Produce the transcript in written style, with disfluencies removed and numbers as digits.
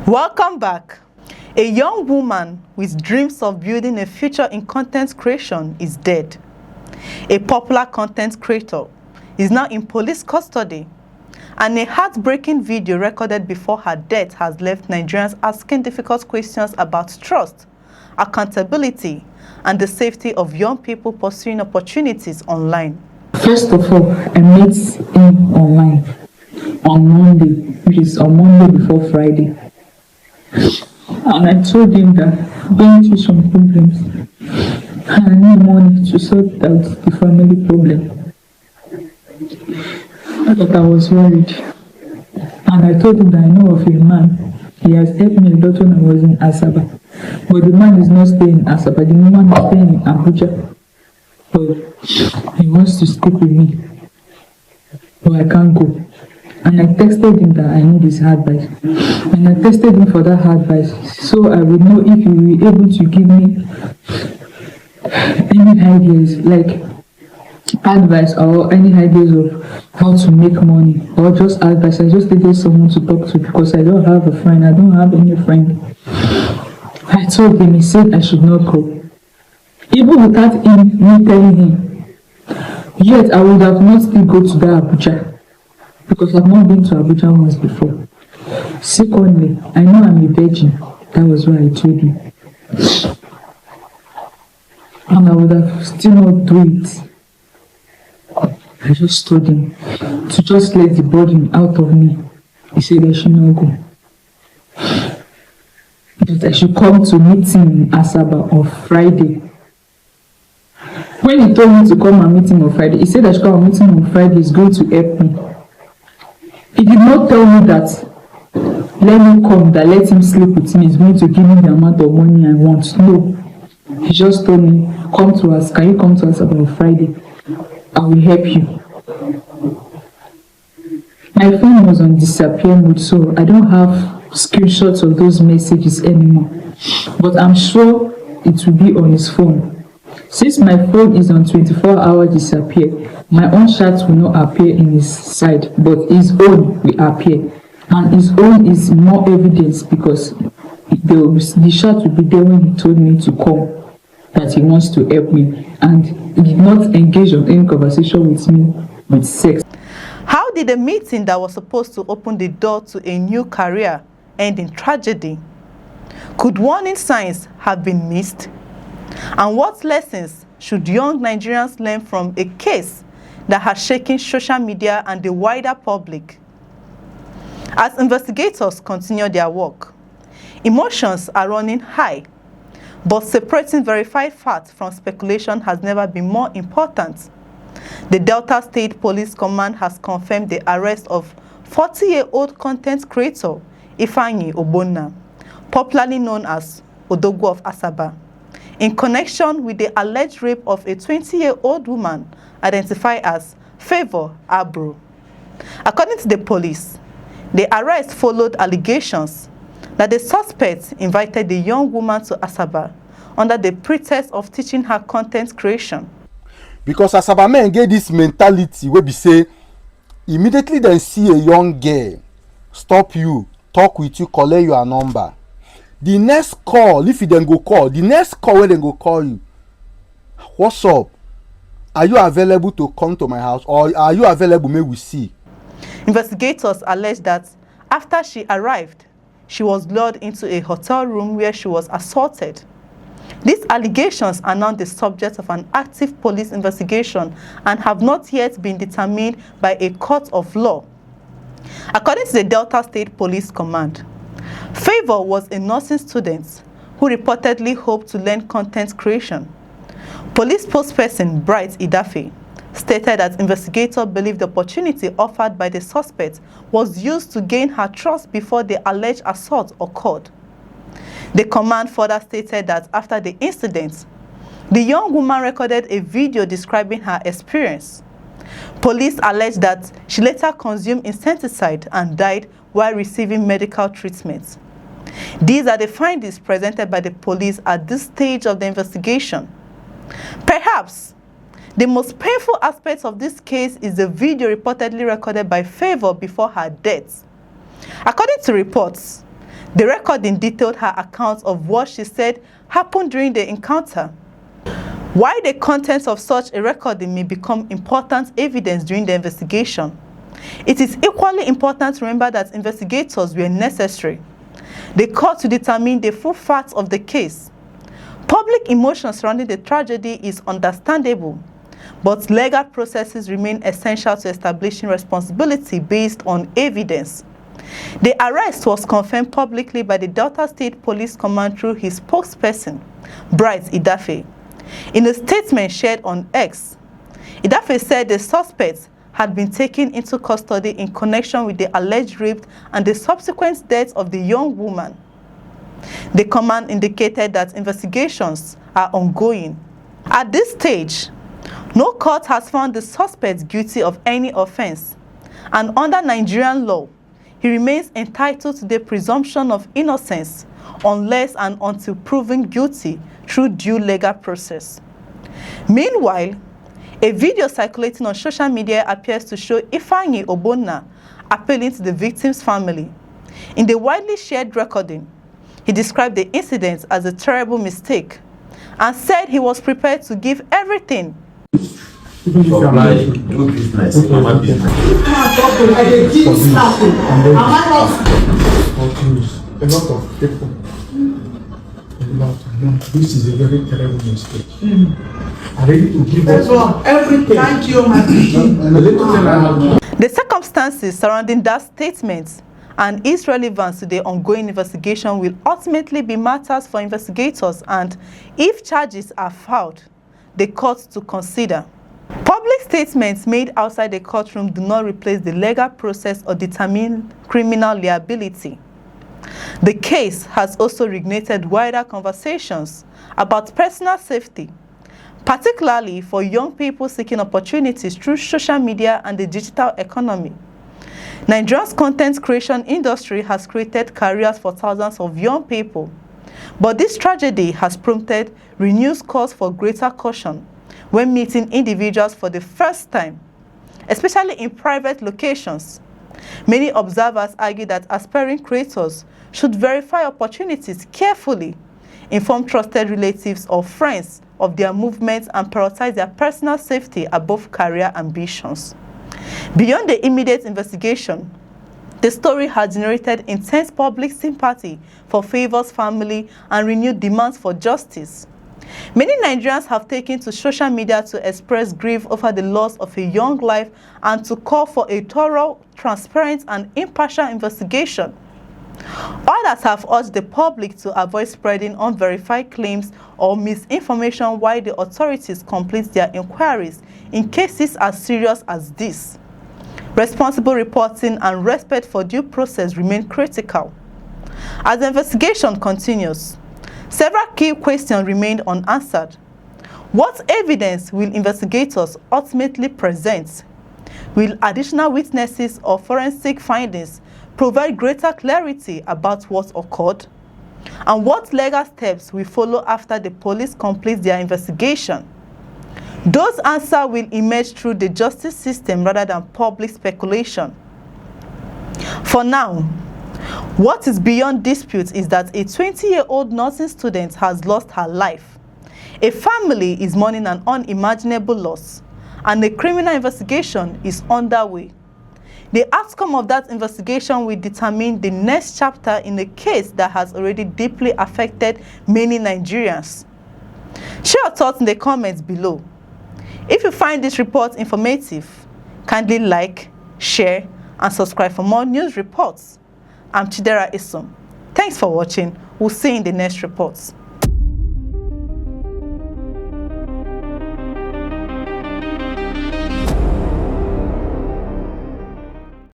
Welcome back. A young woman with dreams of building a future in content creation is dead. A popular content creator is now in police custody, and a heartbreaking video recorded before her death has left Nigerians asking difficult questions about trust, accountability, and the safety of young people pursuing opportunities online. First of all, I met him online on Monday, which is on Monday before Friday. And I told him that I'm going through some problems and I need money to sort out the family problem. I thought I was worried. And I told him that I know of a man. He has helped me a lot when I was in Asaba. But the man is not staying in Asaba, the man is staying in Abuja. But he wants to stick with me. But I can't go. And I texted him that I need his advice. And I texted him for that advice so I would know if he will be able to give me any ideas, like advice or any ideas of how to make money or just advice. I just needed someone to talk to because I don't have a friend. I don't have any friend. I told him, he said I should not go. Even without me telling him, yet I would have not still go to that Abuja. Because I've not been to Abuja once before. Secondly, I know I'm a virgin. That was why I told him. And I would have still not do it. I just told him to just let the burden out of me. He said I should not go. That I should come to meet him in Asaba on Friday. When he told me to come and meet him on Friday, he said I should come and meet him on Friday. He's going to help me. He did not tell me that let me come, that let him sleep with me, he's going to give me the amount of money I want. No. He just told me, come to us, can you come to us about Friday? I will help you. My phone was on disappear mode, so I don't have screenshots of those messages anymore. But I'm sure it will be on his phone. Since my phone is on 24-hour disappear, my own chat will not appear in his side, but his own will appear. And his own is more evidence because the chat will be there when he told me to come, that he wants to help me. And he did not engage in any conversation with me with sex. How did a meeting that was supposed to open the door to a new career end in tragedy? Could warning signs have been missed? And what lessons should young Nigerians learn from a case that has shaken social media and the wider public? As investigators continue their work, emotions are running high, but separating verified facts from speculation has never been more important. The Delta State Police Command has confirmed the arrest of 40-year-old content creator Ifeanyi Ogbonna, popularly known as Odogwu of Asaba, in connection with the alleged rape of a 20-year-old woman identified as Favor Abro. According to the police, the arrest followed allegations that the suspect invited the young woman to Asaba under the pretext of teaching her content creation. Because Asaba men get this mentality where we say, immediately they see a young girl, stop you, talk with you, collect your number. The next call, if you then go call, the next call where they go call you, what's up? Are you available to come to my house, or are you available? May we see. Investigators allege that after she arrived, she was lured into a hotel room where she was assaulted. These allegations are now the subject of an active police investigation and have not yet been determined by a court of law. According to the Delta State Police Command, Favor was a nursing student who reportedly hoped to learn content creation. Police spokesperson Bright Idafe stated that investigators believe the opportunity offered by the suspect was used to gain her trust before the alleged assault occurred. The command further stated that after the incident, the young woman recorded a video describing her experience. Police alleged that she later consumed insecticide and died while receiving medical treatment. These are the findings presented by the police at this stage of the investigation. Perhaps the most painful aspect of this case is the video reportedly recorded by Favor before her death. According to reports, The recording detailed her account of what she said happened during the encounter. While the contents of such a recording may become important evidence during the investigation, it is equally important to remember that investigators were necessary. They called to determine the full facts of the case. Public emotion surrounding the tragedy is understandable, but legal processes remain essential to establishing responsibility based on evidence. The arrest was confirmed publicly by the Delta State Police Command through his spokesperson, Bright Idafe. In a statement shared on X, Idafe said the suspects had been taken into custody in connection with the alleged rape and the subsequent death of the young woman. The command indicated that investigations are ongoing. At this stage, no court has found the suspect guilty of any offense, and under Nigerian law, he remains entitled to the presumption of innocence unless and until proven guilty through due legal process. Meanwhile, a video circulating on social media appears to show Ifeanyi Ogbonna appealing to the victim's family. In the widely shared recording, he described the incident as a terrible mistake and said he was prepared to give everything. Supply, do business, normal business. A lot of people. This is a very terrible mistake. I'm ready to give us everything. Thank you, my The circumstances surrounding that statement and its relevance to the ongoing investigation will ultimately be matters for investigators and, if charges are filed, the court to consider. Public statements made outside the courtroom do not replace the legal process or determine criminal liability. The case has also reignited wider conversations about personal safety, particularly for young people seeking opportunities through social media and the digital economy. Nigeria's content creation industry has created careers for thousands of young people, but this tragedy has prompted renewed calls for greater caution when meeting individuals for the first time, especially in private locations. Many observers argue that aspiring creators should verify opportunities carefully, inform trusted relatives or friends of their movements, and prioritize their personal safety above career ambitions. Beyond the immediate investigation, the story has generated intense public sympathy for Favor's family and renewed demands for justice. Many Nigerians have taken to social media to express grief over the loss of a young life and to call for a thorough, transparent, and impartial investigation. Others have urged the public to avoid spreading unverified claims or misinformation while the authorities complete their inquiries in cases as serious as this. Responsible reporting and respect for due process remain critical. As the investigation continues, several key questions remain unanswered. What evidence will investigators ultimately present? Will additional witnesses or forensic findings provide greater clarity about what occurred? And what legal steps will follow after the police complete their investigation? Those answers will emerge through the justice system rather than public speculation. For now, what is beyond dispute is that a 20-year-old nursing student has lost her life. A family is mourning an unimaginable loss, and a criminal investigation is underway. The outcome of that investigation will determine the next chapter in a case that has already deeply affected many Nigerians. Share your thoughts in the comments below. If you find this report informative, kindly like, share, and subscribe for more news reports. I'm Chidera Isom. Thanks for watching. We'll see you in the next reports.